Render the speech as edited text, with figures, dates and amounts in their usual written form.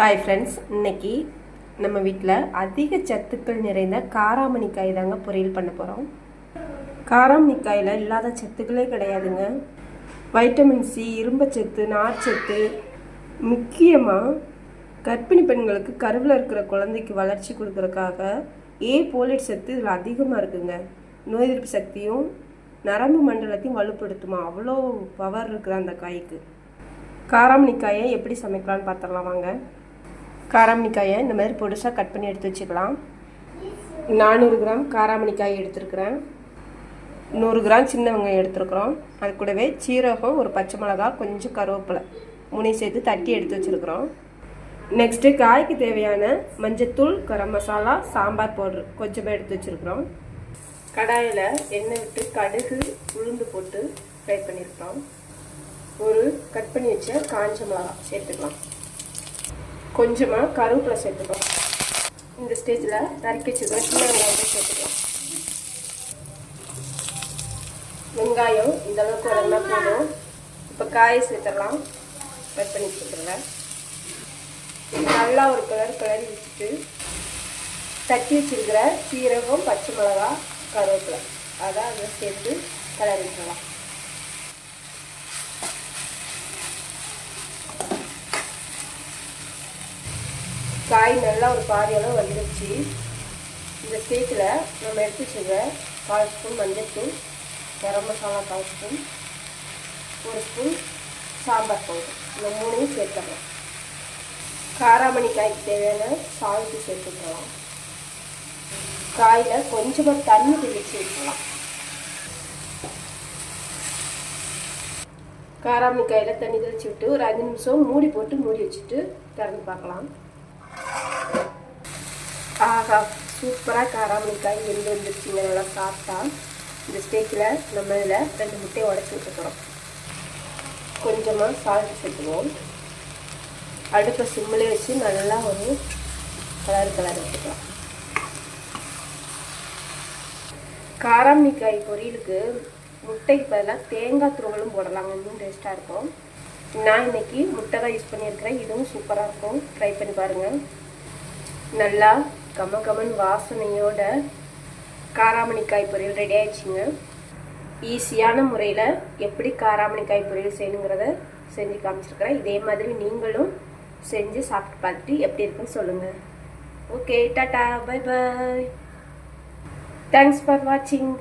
Hi friends, இன்னைக்கு நம்ம வீட்டில் அதிக சத்துக்கள் நிறைந்த காராமணிக்காய் தாங்க பொரியல் பண்ண போகிறோம். காராமணிக்காயில் இல்லாத சத்துக்களே கிடையாதுங்க. வைட்டமின் சி, இரும்புச்சத்து, நார்ச்சத்து, முக்கியமாக கர்ப்பிணி பெண்களுக்கு கருவில் இருக்கிற குழந்தைக்கு வளர்ச்சி கொடுக்கறதுக்காக போலேட் சத்து இதில் அதிகமாக இருக்குங்க. நோய் எதிர்ப்பு சக்தியும் நரம்பு மண்டலத்தையும் வலுப்படுத்துமா, அவ்வளோ பவர் இருக்குது அந்த காய்க்கு. காராமணிக்காயை எப்படி சமைக்கலான்னு பார்த்துடலாம் வாங்க. காராமணிக்காயை இந்த மாதிரி பொடிசாக கட் பண்ணி எடுத்து வச்சுக்கலாம். 400 கிராம் காராமணிக்காய் எடுத்துருக்குறேன். 100 கிராம் சின்ன வெங்காயம் எடுத்துருக்குறோம். அது கூடவே சீரகம், ஒரு பச்சை மிளகா, கொஞ்சம் கருவேப்பிலை, 3 சேர்த்து தட்டி எடுத்து வச்சுருக்குறோம். நெக்ஸ்ட்டு காய்க்கு தேவையான மஞ்சத்தூள், கரம் மசாலா, சாம்பார் பவுட்ரு கொஞ்சமாக எடுத்து வச்சுருக்குறோம். கடாயில் எண்ணெய் விட்டு கடுகு, உளுந்து போட்டு ஃப்ரை பண்ணியிருக்கிறோம். ஒரு கட் பண்ணி வச்ச காஞ்ச மிளகா சேர்த்துக்கலாம். கொஞ்சமாக கருவேப்பிலை சேர்த்துக்கலாம். இந்த ஸ்டேஜில் நறுக்கி வச்சுக்கிற சின்ன வெங்காயத்தை சேர்த்துக்கலாம். வெங்காயம் இந்த அளவுக்கு வளர்ந்தா போதும். இப்போ காயை சேர்த்துடலாம். கட் பண்ணி வச்சுக்கிறேன். நல்லா ஒரு கிளறி வச்சுட்டு தட்டி வச்சுருக்கிற சீரகம், பச்சை மிளகா, கருவேப்பிலை அதை சேர்த்து கிளறி விட்டுடலாம். காய் நல்லா ஒரு பாதியளவு வந்துடுச்சு. இந்த ஸ்டேஜில் நம்ம எடுத்து வச்சுருக்க 1/4 ஸ்பூன் மஞ்சள்தூள், garam masala 1/4 spoon, 1 spoon sambar powder, இந்த 3ஐயும் சேர்த்துக்கலாம். காராமணிக்காய்க்கு தேவையான சால்ட்டு சேர்த்துக்கலாம். காயில் கொஞ்சமாக தண்ணி தெளித்து விட்டுக்கலாம். காராமணிக்காயில் தண்ணி தெளித்து விட்டு ஒரு 5 நிமிஷம் மூடி வச்சுட்டு திறந்து பார்க்கலாம். ஆஹா, சூப்பராக காராமணிக்காய் வெந்து வந்துருச்சுங்க. நல்லா சாப்பிட்டா இந்த ஸ்டேஜில் நம்ம இதில் 2 முட்டையை உடச்சி விட்டுக்கிறோம். கொஞ்சமாக சால்ட் சேர்த்துக்குவோம். அடுப்பை சிம்மிலே வச்சு நல்லா ஒரு கலர் வச்சுக்கலாம். காராமணிக்காய் பொரியலுக்கு முட்டைக்கு பதிலாக தேங்காய் துருவலும் போடலாங்க, இன்னும் டேஸ்ட்டாக இருக்கும். நான் இன்னைக்கு முட்டை தான் யூஸ் பண்ணியிருக்கிறேன். இதுவும் சூப்பராக இருக்கும், ட்ரை பண்ணி பாருங்கள். நல்லா கமகமன் வாசனையோட காராமணிக்காய் பொரியல் ரெடி ஆயிடுச்சுங்க. ஈஸியான முறையில் எப்படி காராமணிக்காய் பொரியல் செய்யணுங்கிறத செஞ்சு காமிச்சிருக்கிறேன். இதே மாதிரி நீங்களும் செஞ்சு சாப்பிட்டு பார்த்துட்டு எப்படி இருக்குன்னு சொல்லுங்கள். Okay, tata, bye bye. Thanks for வாட்சிங்.